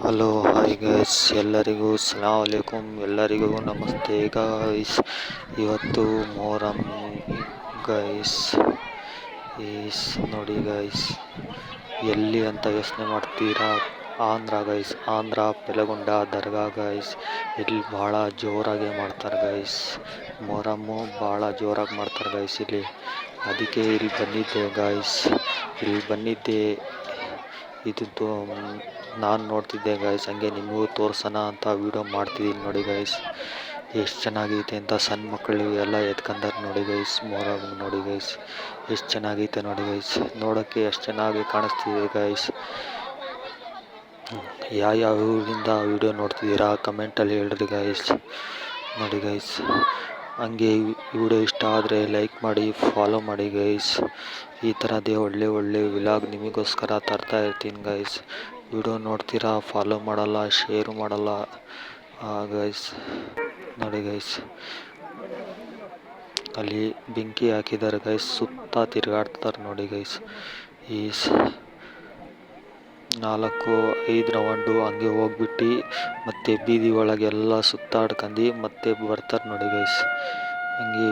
Hello hi guys, ಎಲ್ಲರಿಗೂ ಸಲಾಮ್ ಅಲೈಕುಮ್, ಎಲ್ಲರಿಗೂ ನಮಸ್ತೆ ಗೈಸ್. ಇವತ್ತು ಮೊಹರಂ ಗೈಸ್. ನೋಡಿ ಗೈಸ್, ಎಲ್ಲಿ ಅಂತ ಯೋಚನೆ ಮಾಡ್ತೀರಾ? ಆಂಧ್ರ ಗೈಸ್, ಆಂಧ್ರ ಪೆಲಗೊಂಡ ದರ್ಗಾ ಗೈಸ್. ಇಲ್ಲಿ ಭಾಳ ಜೋರಾಗಿ ಮಾಡ್ತಾರೆ ಗೈಸ್. ಮೊಹರಮ್ಮು ಭಾಳ ಜೋರಾಗಿ ಮಾಡ್ತಾರೆ ಗೈಸ್ ಇಲ್ಲಿ. ಅದಕ್ಕೆ ಇಲ್ಲಿ ಬಂದಿದ್ದೆ ಗೈಸ್. ಇದು ನಾನು ನೋಡ್ತಿದ್ದೆ ಗೈಸ್, ಹಂಗೆ ನಿಮಗೂ ತೋರ್ಸೋಣ ಅಂತ ವೀಡಿಯೋ ಮಾಡ್ತಿದ್ದೀನಿ. ನೋಡಿ ಗೈಸ್, ಎಷ್ಟು ಚೆನ್ನಾಗೈತೆ ಅಂತ. ಸಣ್ಣ ಮಕ್ಕಳು ಎಲ್ಲ ಎತ್ಕೊಂಡಾರೆ ನೋಡಿ ಗೈಸ್. ಮೊಹರಂ ನೋಡಿ ಗೈಸ್, ಎಷ್ಟು ಚೆನ್ನಾಗೈತೆ ನೋಡಿ ಗೈಸ್. ನೋಡೋಕ್ಕೆ ಎಷ್ಟು ಚೆನ್ನಾಗಿ ಕಾಣಿಸ್ತಿದೆ ಗೈಸ್. ಯಾವ ಊರಿಂದ ವೀಡಿಯೋ ನೋಡ್ತಿದ್ದೀರಾ ಕಮೆಂಟಲ್ಲಿ ಹೇಳ್ರಿ ಗೈಸ್. ನೋಡಿ ಗೈಸ್, ಹಂಗೆ ವಿಡಿಯೋ ಇಷ್ಟ ಆದರೆ ಲೈಕ್ ಮಾಡಿ, ಫಾಲೋ ಮಾಡಿ ಗೈಸ್. ಈ ಥರದೇ ಒಳ್ಳೆ ವ್ಲಾಗ್ ನಿಮಗೋಸ್ಕರ ತರ್ತಾ ಇರ್ತೀನಿ ಗೈಸ್. ವಿಡಿಯೋ ನೋಡ್ತೀರಾ, ಫಾಲೋ ಮಾಡಲ್ಲ, ಶೇರ್ ಮಾಡಲ್ಲ ಗೈಸ್. ನೋಡಿ ಗೈಸ್, ಅಲ್ಲಿ ಬೆಂಕಿ ಹಾಕಿದ್ದಾರೆ ಗೈಸ್, ಸುತ್ತ ತಿರುಗಾಡ್ತಾರೆ ನೋಡಿ ಗೈಸ್. ಈ 4-5 ರೌಂಡು ಹಂಗೆ ಹೋಗ್ಬಿಟ್ಟು ಮತ್ತೆ ಬೀದಿ ಒಳಗೆಲ್ಲ ಸುತ್ತಾಡ್ಕೊಂಡು ಮತ್ತೆ ಬರ್ತಾರೆ ನೋಡಿ ಗೈಸ್. ಹಂಗೆ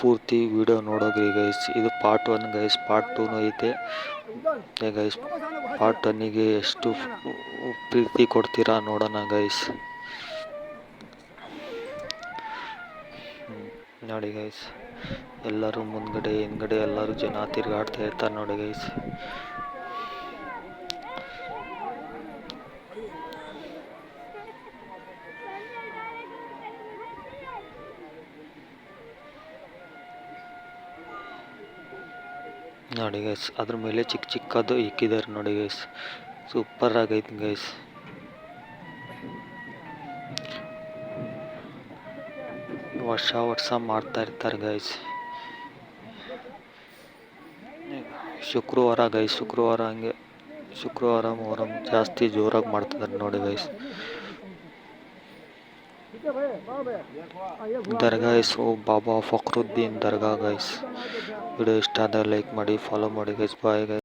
ಪೂರ್ತಿ ವಿಡಿಯೋ ನೋಡೋಗ್ರಿ ಗೈಸ್. ಇದು ಪಾರ್ಟ್ 1 ಗೈಸ್. ಪಾರ್ಟ್ 2 ಐತೆ ಗೈಸ್. ಪಾರ್ಟ್ 1ಗೆ ಎಷ್ಟು ಪ್ರೀತಿ ಕೊಡ್ತೀರಾ ನೋಡೋಣ ಗೈಸ್. ನೋಡಿ ಗೈಸ್, ಎಲ್ಲರೂ ಮುಂದ್ಗಡೆ ಹಿಂದ್ಗಡೆ ಎಲ್ಲರೂ ಜನ ತಿರುಗಾಡ್ತಾ ಇರ್ತಾರೆ ನೋಡಿ ಗೈಸ್. ನೋಡಿ ಗೈಸ್, ಅದ್ರ ಮೇಲೆ ಚಿಕ್ಕದು ಇಕ್ಕಿದ್ದಾರೆ ನೋಡಿ ಗೈಸ್. ಸೂಪರ್ ಆಗೈತೆ ಗೈಸ್. ವರ್ಷ ಮಾಡ್ತಾ ಇರ್ತಾರೆ ಗೈಸ್. ಶುಕ್ರವಾರ ಗೈಸ್, ಶುಕ್ರವಾರ ಮೊಹರಂ ಜಾಸ್ತಿ ಜೋರಾಗಿ ಮಾಡ್ತಿದ್ದಾರೆ ನೋಡಿ ಗೈಸ್. ದರ್ಗಾ ಹೆಸರು ಬಾಬಾ ಫಕ್ರುದ್ದೀನ್ ದರ್ಗಾ ಗೈಸ್. ವಿಡಿಯೋ ಇಷ್ಟ ಆದರೆ ಲೈಕ್ ಮಾಡಿ, ಫಾಲೋ ಮಾಡಿ ಗೈಸ್. Bye guys.